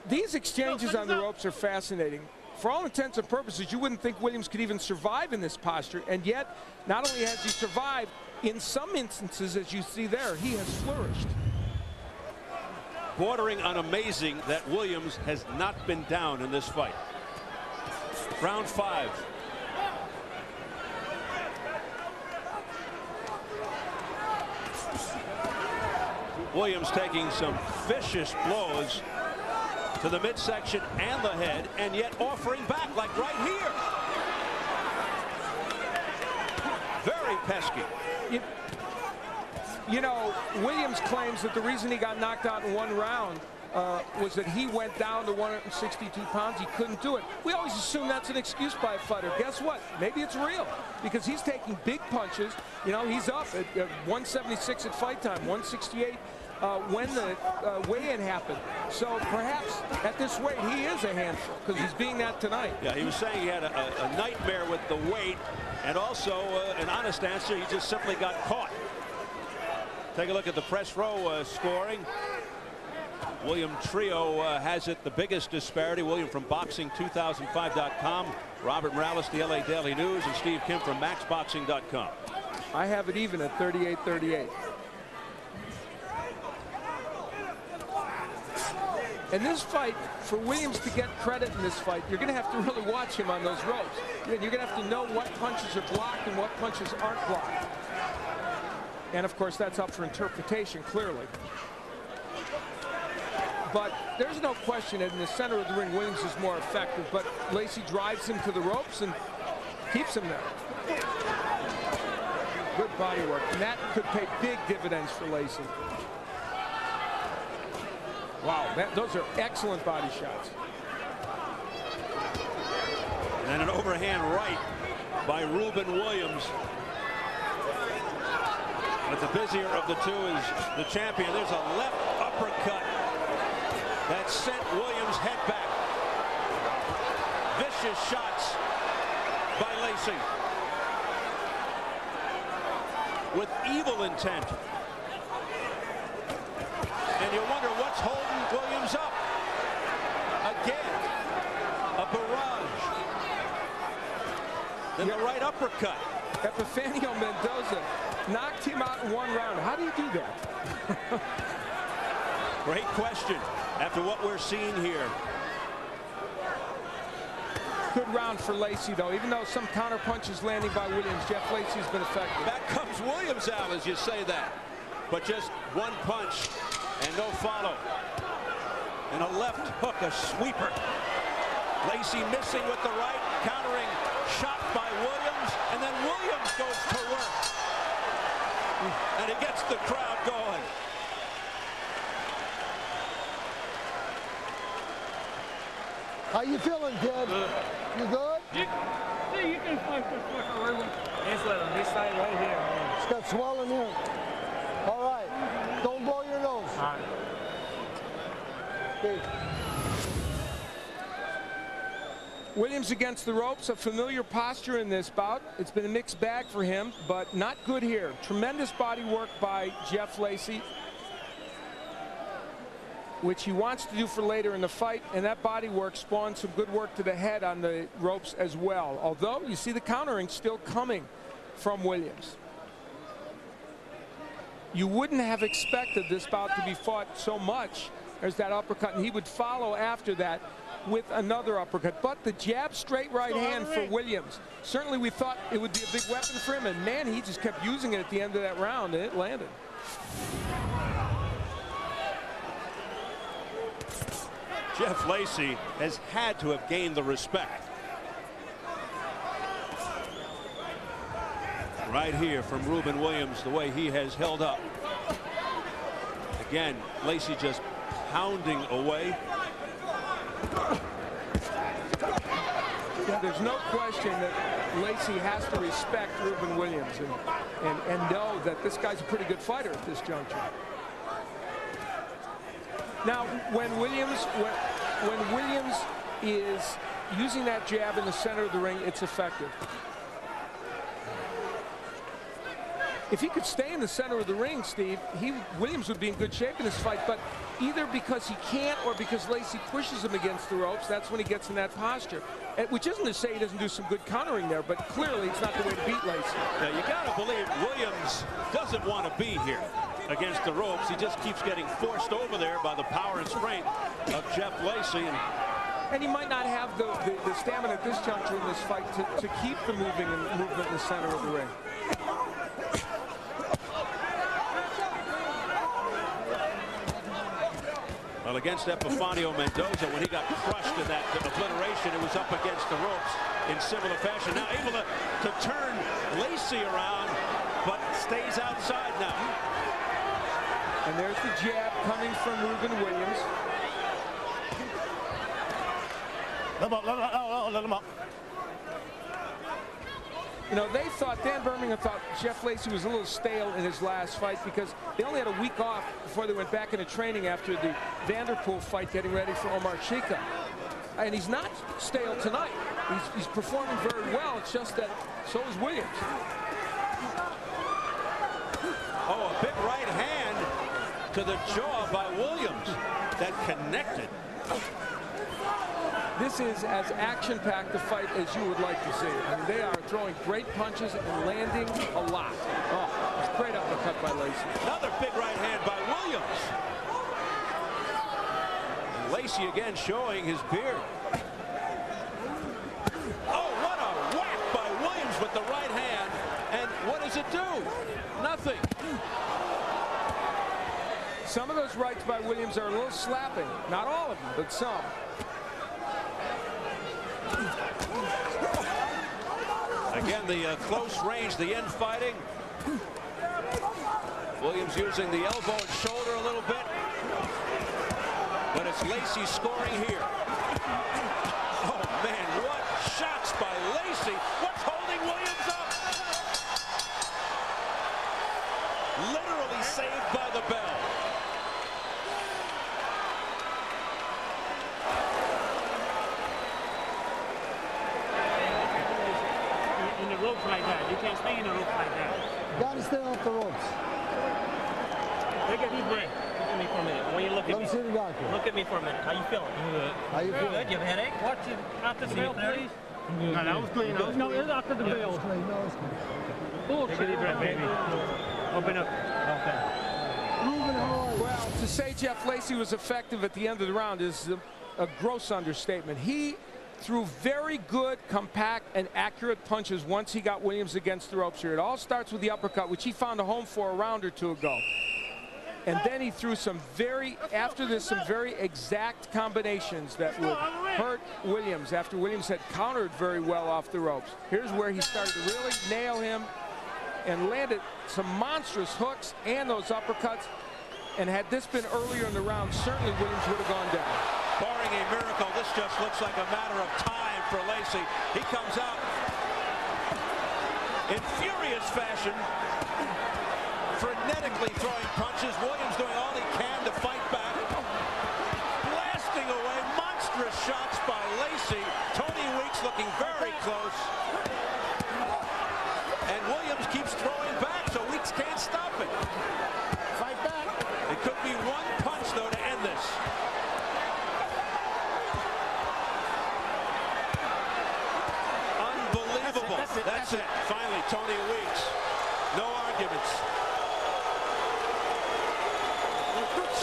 These exchanges on the ropes are fascinating. For all intents and purposes, you wouldn't think Williams could even survive in this posture, and yet, not only has he survived, in some instances, as you see there, he has flourished. Bordering on amazing that Williams has not been down in this fight. Round 5. Williams taking some vicious blows to the midsection and the head, and yet offering back, like right here. Very pesky. You know, Williams claims that the reason he got knocked out in one round was that he went down to 162 pounds. He couldn't do it. We always assume that's an excuse by a fighter. Guess what? Maybe it's real, because he's taking big punches. You know, he's up at 176 at fight time, 168 when the weigh-in happened. So perhaps at this weight he is a handful, because he's being that tonight. Yeah, he was saying he had a nightmare with the weight, and also an honest answer, he just simply got caught. Take a look at the press row scoring. William Trio has it the biggest disparity. William from Boxing2005.com, Robert Morales, the LA Daily News, and Steve Kim from MaxBoxing.com. I have it even at 38-38. And this fight, for Williams to get credit in this fight, you're going to have to really watch him on those ropes. You're going to have to know what punches are blocked and what punches aren't blocked. And of course, that's up for interpretation, clearly. But there's no question that in the center of the ring, Williams is more effective. But Lacy drives him to the ropes and keeps him there. Good body work. And that could pay big dividends for Lacy. Wow, those are excellent body shots. And an overhand right by Ruben Williams. But the busier of the two is the champion. There's a left uppercut that sent Williams' head back. Vicious shots by Lacy with evil intent. And you wonder what's holding Williams up. Again, a barrage. Then the right uppercut. Epifanio Mendoza knocked him out in one round. How do you do that? Great question after what we're seeing here. Good round for Lacy, though. Even though some counter punches landing by Williams, Jeff Lacy's been effective. Back comes Williams out as you say that. But just one punch and no follow. And a left hook, a sweeper. Lacy missing with the right, countering shot by Williams, and then Williams goes to work. And it gets the crowd going. How you feeling, kid? You good? You can punch this fucker right with. It's on this side right here. It's got swelling here. All right. Don't blow your nose. All right. Okay. Williams against the ropes, a familiar posture in this bout. It's been a mixed bag for him, but not good here. Tremendous body work by Jeff Lacy, which he wants to do for later in the fight, and that body work spawned some good work to the head on the ropes as well. Although you see the countering still coming from Williams. You wouldn't have expected this bout to be fought so much. There's that uppercut, and he would follow after that with another uppercut. But the jab straight right hand for Williams. Certainly we thought it would be a big weapon for him, and man, he just kept using it at the end of that round, and it landed. Jeff Lacy has had to have gained the respect. Right here from Ruben Williams, the way he has held up. Again, Lacy just pounding away. Yeah, there's no question that Lacy has to respect Ruben Williams and know that this guy's a pretty good fighter at this juncture. Now, when Williams is using that jab in the center of the ring, it's effective. If he could stay in the center of the ring, Steve, Williams would be in good shape in this fight. But either because he can't or because Lacy pushes him against the ropes. That's when he gets in that posture, which isn't to say he doesn't do some good countering there, but clearly it's not the way to beat Lacy. Yeah, you got to believe Williams doesn't want to be here against the ropes. He just keeps getting forced over there by the power and strength of Jeff Lacy. And he might not have the stamina at this juncture in this fight to keep the movement in the center of the ring. Well, against Epifanio Mendoza, when he got crushed in that obliteration, it was up against the ropes in similar fashion. Now able to turn Lacy around, but stays outside now. And there's the jab coming from Ruben Williams. Let him up. You know, they thought, Dan Birmingham thought Jeff Lacy was a little stale in his last fight because they only had a week off before they went back into training after the Vanderpool fight, getting ready for Omar Chika. And he's not stale tonight. He's performing very well. It's just that so is Williams. Oh, a big right hand to the jaw by Williams that connected. This is as action-packed a fight as you would like to see. I mean, they are throwing great punches and landing a lot. Oh, it's great uppercut by Lacy. Another big right hand by Williams. Lacy again showing his beard. Oh, what a whack by Williams with the right hand. And what does it do? Nothing. Some of those rights by Williams are a little slapping. Not all of them, but some. Again, the close range, the infighting. Williams using the elbow and shoulder a little bit. But it's Lacy scoring here. Oh, man, what shots by Lacy. What's holding Williams up? Literally saved by the bell. Ropes like that. You can't stay in the ropes like that. Gotta stay off the ropes. Take a deep breath. Look at me for a minute. When you look at Let me see the doctor. Look at me for a minute. How you feeling? Good. How you feeling? Good. You have a headache? Watch it after the bell, please. No, that was clean. No, it was after the bell. Take a deep breath, baby. Open up. Okay. Well, to say Jeff Lacy was effective at the end of the round is a gross understatement. He threw very good, compact, and accurate punches once he got Williams against the ropes here. It all starts with the uppercut, which he found a home for a round or two ago. And then he threw some very exact combinations that would hurt Williams after Williams had countered very well off the ropes. Here's where he started to really nail him and landed some monstrous hooks and those uppercuts. And had this been earlier in the round, certainly Williams would have gone down. Barring a miracle, this just looks like a matter of time for Lacy. He comes out in furious fashion, frenetically throwing punches. Williams doing all he can to fight back. Blasting away monstrous shots by Lacy. Tony Weeks looking very close. And Williams keeps throwing back, so Weeks can't stop it. Fight back. It could be one punch, though, to end this. That's it. Finally, Tony Weeks. No arguments.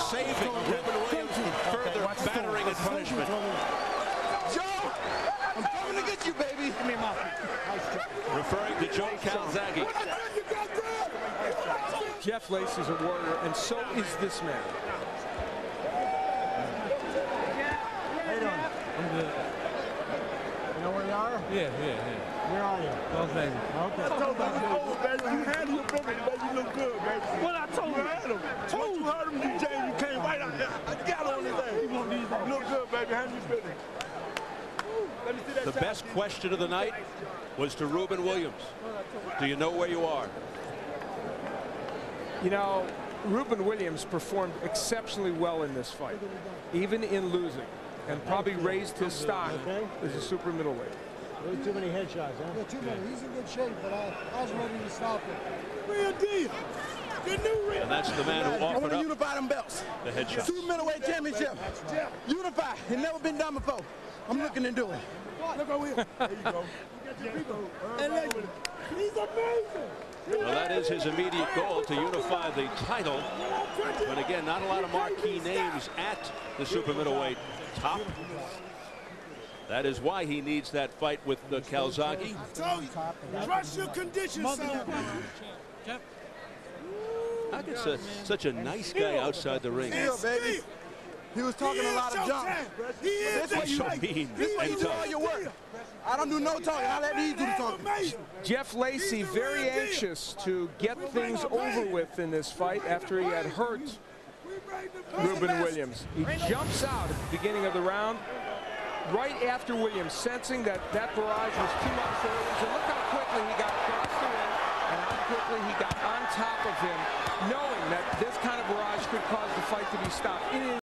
Saving Ruben Williams from further battering and punishment. Joe, I'm coming to get you, baby. Give me my Referring to Joe Calzaghe. Jeff Lacy's a warrior, and so is this man. How you doing? I'm good. You know where you are? Yeah. Where are you? Los Angeles. Okay. I told you, baby, you handle your business, baby, you look good, baby. What I told you? Once you heard him, DJ, you came right out there. I got on his ass. You look good, baby, handle your business. Let me see that The best question of the night was to Ruben Williams. Do you know where you are? You know, Ruben Williams performed exceptionally well in this fight, even in losing, and probably raised his stock as a super middleweight. Way too many headshots, huh? Yeah, too many. He's in good shape, but I was ready to stop him. Real deal. And that's the man who I offered want to up unify them belts. the headshot. Super middleweight championship. Unify. It never been done before. I'm looking to do it. Look over here. There you go. He's amazing. Well, that is his immediate goal, to unify the title. But again, not a lot of marquee names at the super middleweight top. That is why he needs that fight with Calzaghe. Trust your conditions, son. Hackett's such a nice guy outside the ring. Still, baby. He was talking a lot of junk. This way you, So mean this way you and do all tough. your work. I don't do no talking. I let these do the talking. Jeff Lacy very anxious to get things over with in this fight after he had hurt Ruben Williams. He jumps out at the beginning of the round, right after Williams, sensing that that barrage was too much for Williams. And look how quickly he got across the ring and how quickly he got on top of him, knowing that this kind of barrage could cause the fight to be stopped. It is